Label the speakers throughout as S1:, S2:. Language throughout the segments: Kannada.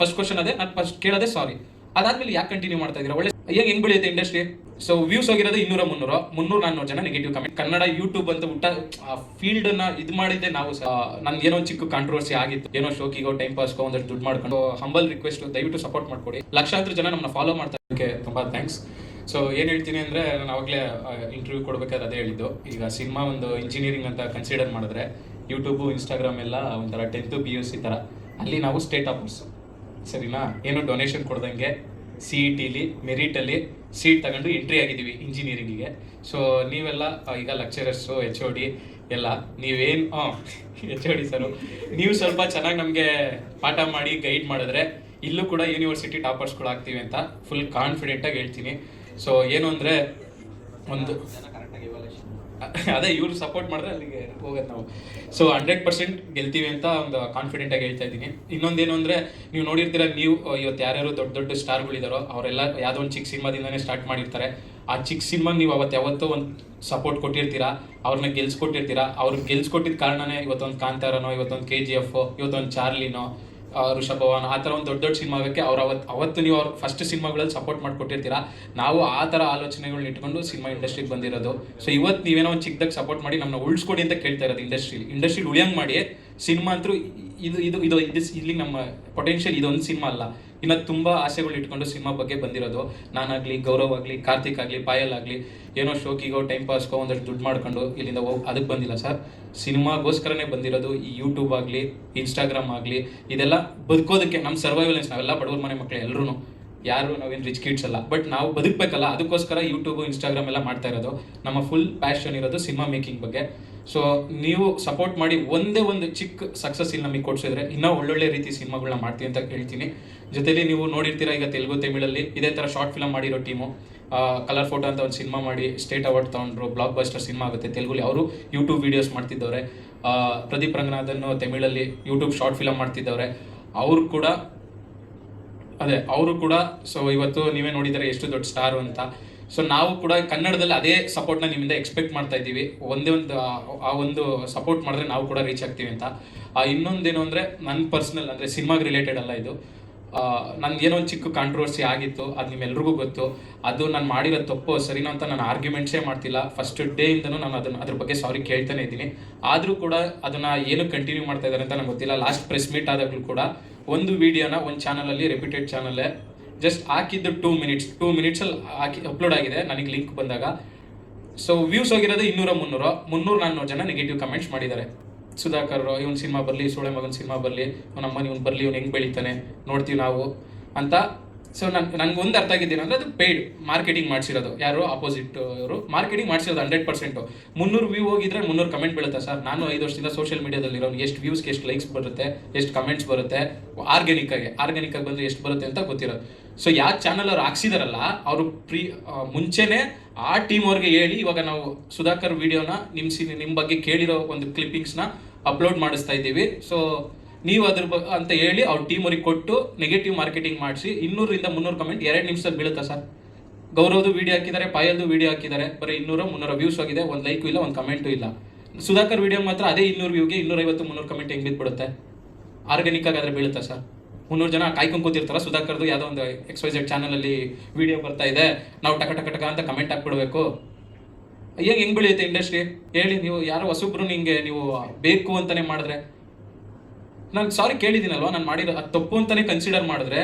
S1: ಫಸ್ಟ್ ಕ್ವಶನ್ ಅದೇ, ನಾನು ಫಸ್ಟ್ ಕೇಳೋದೇ ಸಾರಿ. ಅದಾದ್ಮೇಲೆ ಯಾಕೆ ಕಂಟಿನ್ಯೂ ಮಾಡ್ತಾ ಇದ್ದೀರಾ? ಒಳ್ಳೆ ಹೆಂಗ್ ಬೆಳೆಯುತ್ತೆ ಇಂಡಸ್ಟ್ರಿ? ಸೊ ವ್ಯೂಸ್ ಹೋಗಿರೋದು 200-300 ಜನ ನೆಗೆಟಿವ್ ಕಮೆಂಟ್. ಕನ್ನಡ ಯೂಟ್ಯೂಬ್ ಅಂತ ಊಟ ಫೀಲ್ಡ್ ನ ಇದು ಮಾಡಿದ್ದೆ ನಾವು. ನನ್ಗೆ ಏನೋ ಚಿಕ್ಕ ಕಾಂಟ್ರವರ್ಸಿ ಆಗಿತ್ತು, ಏನೋ ಶೋಕಿಗೋ ಟೈಮ್ ಪಾಸ್ಗೋ ಒಂದಷ್ಟು ದುಡ್ಡು ಮಾಡ್ಕೊಂಡು. ಹಂಬಲ್ ರಿಕ್ವೆಸ್ಟ್, ದಯವಿಟ್ಟು ಸಪೋರ್ಟ್ ಮಾಡ್ಕೊಡಿ. ಲಕ್ಷಾಂತರ ಜನ ನಮ್ಮನ್ನ ಫಾಲೋ ಮಾಡ್ತಾ ಇದ್ದಕ್ಕೆ ತುಂಬಾ ಥ್ಯಾಂಕ್ಸ್. ಸೊ ಏನು ಹೇಳ್ತೀನಿ ಅಂದರೆ, ನಾನು ಅವಾಗಲೇ ಇಂಟರ್ವ್ಯೂ ಕೊಡ್ಬೇಕಾದ್ರೆ ಅದೇ ಹೇಳಿದ್ದು. ಈಗ ಸಿನಿಮಾ ಒಂದು ಇಂಜಿನಿಯರಿಂಗ್ ಅಂತ ಕನ್ಸಿಡರ್ ಮಾಡಿದ್ರೆ ಯೂಟ್ಯೂಬು, ಇನ್ಸ್ಟಾಗ್ರಾಮ್ ಎಲ್ಲ ಒಂಥರ 10th PUC ಥರ. ಅಲ್ಲಿ ನಾವು ಸ್ಟೇಟ್ ಟಾಪರ್ಸ್, ಸರಿನಾ? ಏನು ಡೊನೇಷನ್ ಕೊಡ್ದಂಗೆ CET-ಲಿ ಮೆರಿಟಲ್ಲಿ ಸೀಟ್ ತಗೊಂಡು ಎಂಟ್ರಿ ಆಗಿದ್ದೀವಿ ಇಂಜಿನಿಯರಿಂಗಿಗೆ. ಸೊ ನೀವೆಲ್ಲ ಈಗ ಲೆಕ್ಚರರ್ಸು, HOD ಎಲ್ಲ ನೀವೇನು HOD ಸರು, ನೀವು ಸ್ವಲ್ಪ ಚೆನ್ನಾಗಿ ನಮಗೆ ಪಾಠ ಮಾಡಿ ಗೈಡ್ ಮಾಡಿದ್ರೆ ಇಲ್ಲೂ ಕೂಡ ಯೂನಿವರ್ಸಿಟಿ ಟಾಪರ್ಸ್ಗಳು ಆಗ್ತೀವಿ ಅಂತ ಫುಲ್ ಕಾನ್ಫಿಡೆಂಟಾಗಿ ಹೇಳ್ತೀನಿ. ಸೊ ಏನು ಅಂದರೆ, ಒಂದು ಅದೇ ಇವ್ರು ಸಪೋರ್ಟ್ ಮಾಡಿದ್ರೆ ಅಲ್ಲಿಗೆ ಹೋಗೋದು ನಾವು. ಸೊ 100% ಗೆಲ್ತೀವಿ ಅಂತ ಒಂದು ಕಾನ್ಫಿಡೆಂಟಾಗಿ ಹೇಳ್ತಾ ಇದ್ದೀನಿ. ಇನ್ನೊಂದೇನು ಅಂದರೆ, ನೀವು ನೋಡಿರ್ತೀರ, ನೀವು ಇವತ್ತು ಯಾರ್ಯಾರು ದೊಡ್ಡ ದೊಡ್ಡ ಸ್ಟಾರ್ಗಳಿದ್ದಾರೋ ಅವರೆಲ್ಲ ಯಾವುದೋ ಒಂದು ಚಿಕ್ಕ ಸಿನಿಮಾದಿಂದನೇ ಸ್ಟಾರ್ಟ್ ಮಾಡಿರ್ತಾರೆ. ಆ ಚಿಕ್ಕ ಸಿನಿಮಾಗೆ ನೀವು ಯಾವತ್ತೋ ಒಂದು ಸಪೋರ್ಟ್ ಕೊಟ್ಟಿರ್ತೀರಾ, ಅವ್ರನ್ನ ಗೆಲ್ಸ್ಕೊಟ್ಟಿರ್ತೀರಾ. ಅವ್ರಿಗೆ ಗೆಲ್ಸ್ಕೊಟ್ಟಿದ್ದ ಕಾರಣನೇ ಇವತ್ತೊಂದು ಕಾಂತಾರನೋ, ಇವತ್ತೊಂದು KGF, ಇವತ್ತೊಂದು ಚಾರ್ಲಿನೋ, ಋಷಭವನ್, ಆ ಥರ ಒಂದು ದೊಡ್ಡ ದೊಡ್ಡ ಸಿನಿಮಾಗೆ ಅವ್ರು ಅವತ್ತು ನೀವು ಅವ್ರ ಫಸ್ಟ್ ಸಿನಿಮಾಗಳಲ್ಲಿ ಸಪೋರ್ಟ್ ಮಾಡಿಕೊಟ್ಟಿರ್ತೀರಾ. ನಾವು ಆ ಥರ ಆಲೋಚನೆಗಳನ್ನ ಇಟ್ಕೊಂಡು ಸಿನಿಮಾ ಇಂಡಸ್ಟ್ರಿಗೆ ಬಂದಿರೋದು. ಸೊ ಇವತ್ತು ನೀವೇನೋ ಒಂದು ಚಿಕ್ಕದಾಗಿ ಸಪೋರ್ಟ್ ಮಾಡಿ ನಮ್ಮನ್ನ ಉಳಿಸ್ಕೊಡಿ ಅಂತ ಕೇಳ್ತಾ ಇರೋದು. ಇಂಡಸ್ಟ್ರಿಲಿ ಉಳಿಯಂಗೆ ಮಾಡಿ. ಸಿನಿಮಾ ಅಂತೂ ಇಲ್ಲಿ ನಮ್ಮ ಪೊಟೆನ್ಷಿಯಲ್ ಇದೊಂದು ಸಿನಿಮಾ ಅಲ್ಲ, ಇನ್ನು ತುಂಬ ಆಸೆಗಳು ಇಟ್ಕೊಂಡು ಸಿನಿಮಾ ಬಗ್ಗೆ ಬಂದಿರೋದು. ನಾನಾಗಲಿ, ಗೌರವ್ ಆಗಲಿ, ಕಾರ್ತಿಕ್ ಆಗಲಿ, ಪಾಯಲ್ ಆಗಲಿ, ಏನೋ ಶೋಕಿಗೋ ಟೈಮ್ ಪಾಸ್ಗೋ ಒಂದಷ್ಟು ದುಡ್ಡು ಮಾಡ್ಕೊಂಡು ಇಲ್ಲಿಂದ ಅದಕ್ಕೆ ಬಂದಿಲ್ಲ ಸರ್. ಸಿನಿಮಾಗೋಸ್ಕರನೇ ಬಂದಿರೋದು. ಈ ಯೂಟ್ಯೂಬ್ ಆಗಲಿ, ಇನ್ಸ್ಟಾಗ್ರಾಮ್ ಆಗಲಿ, ಇದೆಲ್ಲ ಬದುಕೋದಕ್ಕೆ ನಮ್ಮ ಸರ್ವೈವಲೆನ್ಸ್. ನಾವೆಲ್ಲ ಬಡವ್ರ ಮನೆ ಮಕ್ಕಳು ಎಲ್ಲರೂ, ಯಾರು ನಾವೇನು ರಿಚ್ ಕಿಡ್ಸ್ ಅಲ್ಲ, ಬಟ್ ನಾವು ಬದುಕಬೇಕಲ್ಲ, ಅದಕ್ಕೋಸ್ಕರ ಯೂಟ್ಯೂಬು, ಇನ್ಸ್ಟಾಗ್ರಾಮ್ ಎಲ್ಲ ಮಾಡ್ತಾ ಇರೋದು. ನಮ್ಮ ಫುಲ್ ಪ್ಯಾಷನ್ ಇರೋದು ಸಿನಿಮಾ ಮೇಕಿಂಗ್ ಬಗ್ಗೆ. ಸೊ ನೀವು ಸಪೋರ್ಟ್ ಮಾಡಿ ಒಂದೇ ಒಂದು ಚಿಕ್ಕ ಸಕ್ಸಸ್ ಇಲ್ಲಿ ನಮಗೆ ಕೊಡ್ಸಿದ್ರೆ ಇನ್ನೂ ಒಳ್ಳೊಳ್ಳೆ ರೀತಿ ಸಿನಿಮಾಗಳನ್ನ ಮಾಡ್ತೀವಿ ಅಂತ ಹೇಳ್ತೀನಿ. ಜೊತೆಲಿ ನೀವು ನೋಡಿರ್ತೀರ, ಈಗ ತೆಲುಗು, ತಮಿಳಲ್ಲಿ ಇದೇ ಥರ ಶಾರ್ಟ್ ಫಿಲಮ್ ಮಾಡಿರೋ ಟೀಮು ಕಲರ್ ಫೋಟೋ ಅಂತ ಒಂದು ಸಿನಿಮಾ ಮಾಡಿ ಸ್ಟೇಟ್ ಅವಾರ್ಡ್ ತೊಗೊಂಡ್ರು. ಬ್ಲಾಕ್ ಬಸ್ಟರ್ ಸಿನಿಮಾ ಆಗುತ್ತೆ ತೆಲುಗುಲಿ. ಅವರು ಯೂಟ್ಯೂಬ್ ವೀಡಿಯೋಸ್ ಮಾಡ್ತಿದ್ದವ್ರೆ. ಪ್ರದೀಪ್ ರಂಗನಾಥನ್ ತಮಿಳಲ್ಲಿ ಯೂಟ್ಯೂಬ್ ಶಾರ್ಟ್ ಫಿಲಮ್ ಮಾಡ್ತಿದ್ದವ್ರೆ. ಅವರು ಕೂಡ ಸೊ ಇವತ್ತು ನೀವೇ ನೋಡಿದರೆ ಎಷ್ಟು ದೊಡ್ಡ ಸ್ಟಾರು ಅಂತ. ಸೊ ನಾವು ಕೂಡ ಕನ್ನಡದಲ್ಲಿ ಅದೇ ಸಪೋರ್ಟ್ನ ನಿಮ್ಮಿಂದ ಎಕ್ಸ್ಪೆಕ್ಟ್ ಮಾಡ್ತಾ ಇದ್ದೀವಿ. ಆ ಒಂದು ಸಪೋರ್ಟ್ ಮಾಡಿದ್ರೆ ನಾವು ಕೂಡ ರೀಚ್ ಆಗ್ತೀವಿ ಅಂತ. ಇನ್ನೊಂದೇನು ಅಂದರೆ, ನನ್ನ ಪರ್ಸ್ನಲ್ ಅಂದರೆ ಸಿನಿಮಾಗೆ ರಿಲೇಟೆಡ್ ಅಲ್ಲ ಇದು. ನನಗೇನೋ ಒಂದು ಚಿಕ್ಕ ಕಾಂಟ್ರವರ್ಸಿ ಆಗಿತ್ತು, ಅದು ನಿಮ್ಮೆಲ್ರಿಗೂ ಗೊತ್ತು. ಅದು ನಾನು ಮಾಡಿರೋ ತಪ್ಪು ಸರಿನೋ ಅಂತ ನಾನು ಆರ್ಗ್ಯುಮೆಂಟ್ಸೇ ಮಾಡ್ತಿಲ್ಲ. ಫಸ್ಟ್ ಡೇಯಿಂದನೂ ನಾನು ಅದ್ರ ಬಗ್ಗೆ ಸಾರಿ ಕೇಳ್ತಾನೆ ಇದ್ದೀನಿ. ಆದರೂ ಕೂಡ ಅದನ್ನು ಏನು ಕಂಟಿನ್ಯೂ ಮಾಡ್ತಾ ಇದ್ದಾರೆ ಅಂತ ನಂಗೆ ಗೊತ್ತಿಲ್ಲ. ಲಾಸ್ಟ್ ಪ್ರೆಸ್ ಮೀಟ್ ಆದಾಗಲೂ ಕೂಡ ಒಂದು ವಿಡಿಯೋನ ಒಂದು ಚಾನಲಲ್ಲಿ, ರೆಪ್ಯೂಟೆಡ್ ಚಾನಲ್ಲೇ, ಜಸ್ಟ್ ಹಾಕಿದ್ದು 2 ಮಿನಿಟ್ಸಲ್ಲಿ ಅಪ್ಲೋಡ್ ಆಗಿದೆ ನನಗೆ ಲಿಂಕ್ ಬಂದಾಗ. ಸೊ ವ್ಯೂಸ್ ಹೋಗಿರೋದು 200-300 ಜನ ನೆಗೆಟಿವ್ ಕಮೆಂಟ್ಸ್ ಮಾಡಿದ್ದಾರೆ. ಸುಧಾಕರ್ ಇವನ್ ಸಿನಿಮಾ ಬರಲಿ, ಸೋಳೆ ಮಗನ ಸಿನಿಮಾ ಬರಲಿ, ನಮ್ಮನೆ ಇವನು ಬರಲಿ, ಇವ್ನು ಹೆಂಗೆ ಬೆಳಿತಾನೆ ನೋಡ್ತೀವಿ ನಾವು ಅಂತ. ಸೊ ನನಗೊಂದು ಅರ್ಥ ಆಗಿದ್ದೀನಿ ಅಂದರೆ, ಅದು ಪೇಯ್ಡ್ ಮಾರ್ಕೆಟಿಂಗ್ ಮಾಡಿಸಿರೋದು. ಯಾರು ಆಪೋಸಿಟ್ ಅವರು ಮಾರ್ಕೆಟಿಂಗ್ ಮಾಡಿಸಿರೋದು 100%. 300 ವ್ಯೂ ಹೋಗಿದ್ರೆ 300 ಕಮೆಂಟ್ ಬೀಳುತ್ತಾ ಸರ್? ನಾನು 5 ವರ್ಷದಿಂದ ಸೋಷಿಯಲ್ ಮೀಡಿಯಾದಲ್ಲಿರೋ ಎಷ್ಟು ವ್ಯೂಸ್ಗೆ ಎಷ್ಟು ಲೈಕ್ಸ್ ಬರುತ್ತೆ, ಎಷ್ಟು ಕಮೆಂಟ್ಸ್ ಬರುತ್ತೆ, ಆರ್ಗ್ಯಾನಿಕ್ ಆಗಿ ಬಂದರೆ ಎಷ್ಟು ಬರುತ್ತೆ ಅಂತ ಗೊತ್ತಿರೋದು. ಸೊ ಯಾವ ಚಾನಲ್ ಅವ್ರು ಹಾಕ್ಸಿದಾರಲ್ಲ, ಅವರು ಮುಂಚೆನೇ ಆ ಟೀಮ್ ಅವ್ರಿಗೆ ಹೇಳಿ, ಇವಾಗ ನಾವು ಸುಧಾಕರ್ ವಿಡಿಯೋನ ನಿಮ್ಮ ಬಗ್ಗೆ ಕೇಳಿರೋ ಒಂದು ಕ್ಲಿಪ್ಪಿಂಗ್ಸ್ನ ಅಪ್ಲೋಡ್ ಮಾಡಿಸ್ತಾ ಇದ್ದೀವಿ. ಸೊ ನೀವು ಅದ್ರ ಅಂತ ಹೇಳಿ ಅವ್ರ ಟೀಮ್ ಅವ್ರಿಗೆ ಕೊಟ್ಟು ನೆಗೆಟಿವ್ ಮಾರ್ಕೆಟಿಂಗ್ ಮಾಡಿಸಿ 200-300 ಕಮೆಂಟ್ 2 ನಿಮಿಷದಲ್ಲಿ ಬೀಳುತ್ತಾ ಸರ್? ಗೌರವ್ದು ವಿಡಿಯೋ ಹಾಕಿದ್ದಾರೆ, ಪಾಯಲ್ದು ವಿಡಿಯೋ ಹಾಕಿದ್ದಾರೆ, ಬರೀ 200-300 ವ್ಯೂಸ್ ಆಗಿದೆ, ಒಂದು ಲೈಕು ಇಲ್ಲ, ಒಂದು ಕಮೆಂಟು ಇಲ್ಲ. ಸುಧಾಕರ್ ವಿಡಿಯೋ ಮಾತ್ರ ಅದೇ 200 ವ್ಯೂಗೆ 250-300 ಕಮೆಂಟ್ ಹೆಂಗೆ ಬಿದ್ದುಬಿಡುತ್ತೆ? Organic ಆಗಾದ್ರೆ ಬೀಳುತ್ತಾ sir? 300 ಜನ ಕಾಯ್ಕೊಂಡು ಕೂತಿರ್ತಾರ. ಸುಧಾಕರ್ದು ಯಾವುದೋ ಒಂದು XYZ ಚಾನಲಲ್ಲಿ ವಿಡಿಯೋ ಬರ್ತಾ ಇದೆ, ನಾವು ಟಕ ಅಂತ ಕಮೆಂಟ್ ಹಾಕ್ಬಿಡ್ಬೇಕು. ಹೆಂಗೆ ಬೆಳೆಯುತ್ತೆ ಇಂಡಸ್ಟ್ರಿ ಹೇಳಿ? ನೀವು ಯಾರೋ ಹೊಸಬ್ರು ನಿಂಗೆ ನೀವು ಬೇಕು ಅಂತಲೇ ಮಾಡಿದ್ರೆ, ನಾನು ಸಾರಿ ಕೇಳಿದ್ದೀನಲ್ವ, ನಾನು ಮಾಡಿರೋ ಅದು ತಪ್ಪು ಅಂತಲೇ ಕನ್ಸಿಡರ್ ಮಾಡಿದ್ರೆ,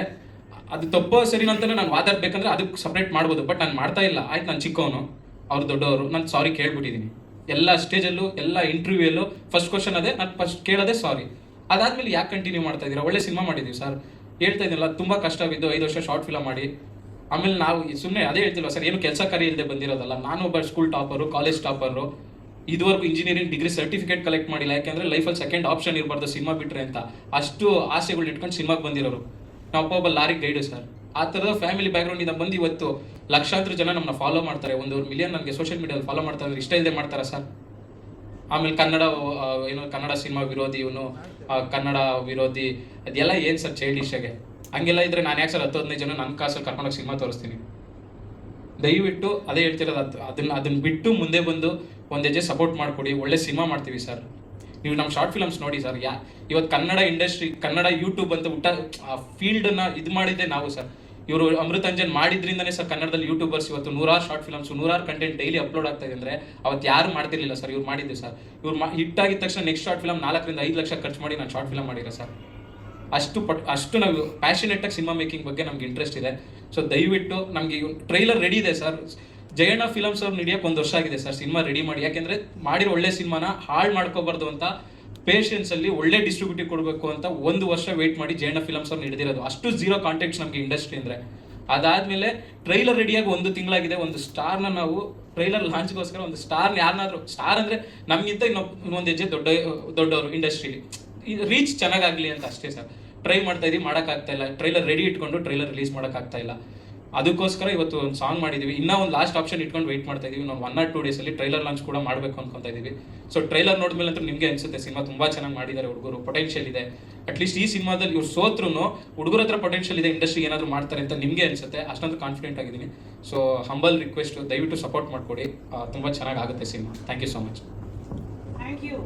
S1: ಅದು ತಪ್ಪು ಸರಿನೋ ಅಂತಲೇ ನಾನು ಮಾತಾಡ್ಬೇಕಂದ್ರೆ ಅದಕ್ಕೆ ಸಪ್ರೇಟ್ ಮಾಡ್ಬೋದು. ಬಟ್ ನಾನು ಮಾಡ್ತಾ ಇಲ್ಲ. ಆಯ್ತು, ನಾನು ಚಿಕ್ಕವನು, ಅವ್ರು ದೊಡ್ಡವರು, ನಾನು ಸಾರಿ ಕೇಳ್ಬಿಟ್ಟಿದ್ದೀನಿ. ಎಲ್ಲ ಸ್ಟೇಜಲ್ಲೂ, ಎಲ್ಲ ಇಂಟರ್ವ್ಯೂಯಲ್ಲೂ ಫಸ್ಟ್ ಕ್ವಶನ್ ಅದೇ, ನಾನು ಫಸ್ಟ್ ಕೇಳೋದೇ ಸಾರಿ. ಅದಾದ್ಮೇಲೆ ಯಾಕೆ ಕಂಟಿನ್ಯೂ ಮಾಡ್ತಾ ಇದ್ದೀರಾ? ಒಳ್ಳೆ ಸಿನಿಮಾ ಮಾಡಿದ್ದೀವಿ ಸರ್, ಹೇಳ್ತಾ ಇದ್ದೀನಲ್ಲ, ತುಂಬ ಕಷ್ಟವಿದ್ದು 5 ವರ್ಷ ಶಾರ್ಟ್ ಫಿಲಮ್ ಮಾಡಿ. ಆಮೇಲೆ ನಾವು ಸುಮ್ಮನೆ ಅದೇ ಹೇಳ್ತಿಲ್ವ ಸರ್, ಏನು ಕೆಲಸ ಕಾರ್ಯ ಇಲ್ಲದೆ ಬಂದಿರೋದಲ್ಲ. ನಾನು ಒಬ್ಬ ಸ್ಕೂಲ್ ಟಾಪರು, ಕಾಲೇಜ್ ಟಾಪರು, ಇದುವರೆಗೂ ಇಂಜಿನಿಯರಿಂಗ್ ಡಿಗ್ರಿ ಸರ್ಟಿಫಿಕೇಟ್ ಕಲೆಕ್ಟ್ ಮಾಡಿಲ್ಲ. ಯಾಕೆಂದರೆ ಲೈಫಲ್ಲಿ ಸೆಕೆಂಡ್ ಆಪ್ಷನ್ ಇರಬಾರ್ದು ಸಿನಿಮಾ ಬಿಟ್ಟರೆ ಅಂತ. ಅಷ್ಟು ಆಸೆಗಳು ಇಟ್ಕೊಂಡು ಸಿನಿಮಾಗೆ ಬಂದಿರೋರು. ನಾವು ಒಬ್ಬ ಲಾರಿ ಗೈಡು ಸರ್. ಆ ಥರದ ಫ್ಯಾಮಿಲಿ ಬ್ಯಾಕ್ಗ್ರೌಂಡಿಂದ ಬಂದು ಇವತ್ತು ಲಕ್ಷಾಂತರ ಜನ ನಮ್ಮನ್ನ ಫಾಲೋ ಮಾಡ್ತಾರೆ. 1 ಮಿಲಿಯನ್ ನನಗೆ ಸೋಷಿಯಲ್ ಮೀಡಿಯಾದಲ್ಲಿ ಫಾಲೋ ಮಾಡ್ತಾ ಇದ್ದಾರೆ. ಇಷ್ಟ ಇಲ್ಲದೆ ಮಾಡ್ತಾರಾ ಸರ್? ಆಮೇಲೆ ಕನ್ನಡ ಸಿನಿಮಾ ವಿರೋಧಿ, ಇವನು ಕನ್ನಡ ವಿರೋಧಿ, ಅದೆಲ್ಲ ಏನು ಸರ್ ಚೈಲ್ಡಿಶಾಗೆ? ಹಂಗೆಲ್ಲ ಇದ್ರೆ ನಾನು ಯಾಕೆ ಸರ್ 10-15 ಜನ ನನ್ನ ಕಾಸಲ್ಲಿ ಕರ್ಕೊಂಡೋಗಿ ಸಿನಿಮಾ ತೋರಿಸ್ತೀನಿ? ದಯವಿಟ್ಟು ಅದೇ ಹೇಳ್ತಿರೋದು, ಅದನ್ನ ಬಿಟ್ಟು ಮುಂದೆ ಬಂದು ಒಂದು ಹೆಜ್ಜೆ ಸಪೋರ್ಟ್ ಮಾಡಿಕೊಡಿ. ಒಳ್ಳೆ ಸಿನಿಮಾ ಮಾಡ್ತೀವಿ ಸರ್. ನೀವು ನಮ್ಮ ಶಾರ್ಟ್ ಫಿಲಮ್ಸ್ ನೋಡಿ ಸರ್. ಇವತ್ತು ಕನ್ನಡ ಇಂಡಸ್ಟ್ರಿ, ಕನ್ನಡ ಯೂಟ್ಯೂಬ್ ಅಂತ ಫೀಲ್ಡನ್ನ ಇದು ಮಾಡಿದ್ದೆ ನಾವು ಸರ್. ಇವರು ಅಮೃತಾಂಜನ್ ಮಾಡಿದ್ರಿಂದನೇ ಸರ್ ಕನ್ನಡದಲ್ಲಿ ಯೂಟ್ಯೂಬರ್ಸ್ ಇವತ್ತು 100 short films, 100 content daily upload ಆಗ್ತಾ ಇದೆ ಅಂದರೆ ಅವತ್ತು ಯಾರು ಮಾಡ್ತಿರ್ಲಿಲ್ಲ ಸರ್, ಇವ್ರು ಮಾಡಿದ್ದೆ ಸರ್. ಇವ್ರು ಹಿಟ್ ಆಗಿದ ತಕ್ಷಣ ನೆಕ್ಸ್ಟ್ ಶಾರ್ಟ್ ಫಿಲಮ್ 4 ರಿಂದ 5 ಲಕ್ಷ ಖರ್ಚು ಮಾಡಿ ನಾನು ಶಾರ್ಟ್ ಫಿಲಮ್ ಮಾಡಿರೋ ಸರ್. ಅಷ್ಟು ನಾವು ಪ್ಯಾಷನೇಟಾಗಿ ಸಿನಿಮಾ ಮೇಕಿಂಗ್ ಬಗ್ಗೆ ನಮ್ಗೆ ಇಂಟ್ರೆಸ್ಟ್ ಇದೆ. ಸೊ ದಯವಿಟ್ಟು ನಮಗೆ ಟ್ರೈಲರ್ ರೆಡಿ ಇದೆ ಸರ್. ಜಯಣ್ಣ ಫಿಲಮ್ಸ್ ಅವ್ರು ಹಿಡಿಯೋಕೆ 1 ವರ್ಷ ಆಗಿದೆ ಸರ್ ಸಿನಿಮಾ ರೆಡಿ ಮಾಡಿ. ಯಾಕೆಂದರೆ ಮಾಡಿರೋ ಒಳ್ಳೆ ಸಿನಿಮಾನ ಹಾಳು ಮಾಡ್ಕೋಬಾರ್ದು ಅಂತ ಪೇಷನ್ಸಲ್ಲಿ ಒಳ್ಳೆ ಡಿಸ್ಟ್ರಿಬ್ಯೂಟಿವ್ ಕೊಡಬೇಕು ಅಂತ 1 ವರ್ಷ ವೆಯ್ಟ್ ಮಾಡಿ ಜಯಣ್ಣ ಫಿಲಮ್ಸ್ ಅವ್ರು ಹಿಡಿದಿರೋದು. ಅಷ್ಟು ಝೀರೋ ಕಾಂಟ್ಯಾಕ್ಟ್ಸ್ ನಮಗೆ ಇಂಡಸ್ಟ್ರಿ ಅಂದರೆ. ಅದಾದಮೇಲೆ ಟ್ರೈಲರ್ ರೆಡಿಯಾಗಿ 1 ತಿಂಗಳಾಗಿದೆ. ಒಂದು ಸ್ಟಾರ್ನ ನಾವು ಟ್ರೈಲರ್ ಲಾಂಚ್ಗೋಸ್ಕರ ಒಂದು ಸ್ಟಾರ್ನ ಯಾರನ್ನಾದರೂ, ಸ್ಟಾರ್ ಅಂದರೆ ನಮಗಿಂತ ಇನ್ನೊಂದು ಹೆಜ್ಜೆ ದೊಡ್ಡವರು ಇಂಡಸ್ಟ್ರಿಲಿ, ರೀಚ್ ಚೆನ್ನಾಗಾಗಲಿ ಅಂತ ಅಷ್ಟೇ ಸರ್ ಟ್ರೈ ಮಾಡ್ತಾ ಇದೀವಿ. ಮಾಡೋಕ್ಕಾಗ್ತಾ ಇಲ್ಲ. ಟ್ರೈಲರ್ ರೆಡಿ ಇಟ್ಕೊಂಡು ಟ್ರೈಲರ್ ರಿಲೀಸ್ ಮಾಡೋಕ್ಕಾಗ್ತಾ ಇಲ್ಲ. ಅದಕ್ಕೋಸ್ಕರ ಇವತ್ತು ಒಂದು ಸಾಂಗ್ ಮಾಡಿದ್ದೀವಿ. ಇನ್ನೂ ಒಂದು ಲಾಸ್ಟ್ ಆಪ್ಷನ್ ಇಟ್ಕೊಂಡು ವೆಯ್ಟ್ ಮಾಡ್ತಾ ಇದೀವಿ. ನಾವು 1 or 2 ಡೇಸಲ್ಲಿ ಟ್ರೈಲರ್ ಲಾಂಚ್ ಕೂಡ ಮಾಡಬೇಕು ಅನ್ಕೊತಾ ಇದ್ದೀವಿ. ಸೊ ಟ್ರೈಲರ್ ನೋಡಿದ್ಮೇಲೆ ಅಂತೂ ನಿಮಗೆ ಅನಿಸುತ್ತೆ ಸಿನಿಮಾ ತುಂಬ ಚೆನ್ನಾಗಿ ಮಾಡಿದ್ದಾರೆ, ಹುಡುಗರು ಪೊಟೆನ್ಷಿಯಲ್ ಇದೆ. ಅಟ್ಲೀಸ್ಟ್ ಈ ಸಿನಿಮಾದಲ್ಲಿ ಇವ್ರು ಸೋತ್ರೂ ಹುಡುಗರ ಹತ್ರ ಪೊಟೆನ್ಷಿಯಲ್ ಇದೆ, ಇಂಡಸ್ಟ್ರಿ ಏನಾದರೂ ಮಾಡ್ತಾರೆ ಅಂತ ನಿಮಗೆ ಅನಿಸುತ್ತೆ. ಅಷ್ಟೊಂದು ಕಾನ್ಫಿಡೆಂಟ್ ಆಗಿದ್ದೀನಿ. ಸೊ ಹಂಬಲ್ ರಿಕ್ವೆಸ್ಟ್, ದಯವಿಟ್ಟು ಸಪೋರ್ಟ್ ಮಾಡಿಕೊಡಿ. ತುಂಬ ಚೆನ್ನಾಗಿ ಆಗುತ್ತೆ cinema. Thank you so much.
S2: Thank you.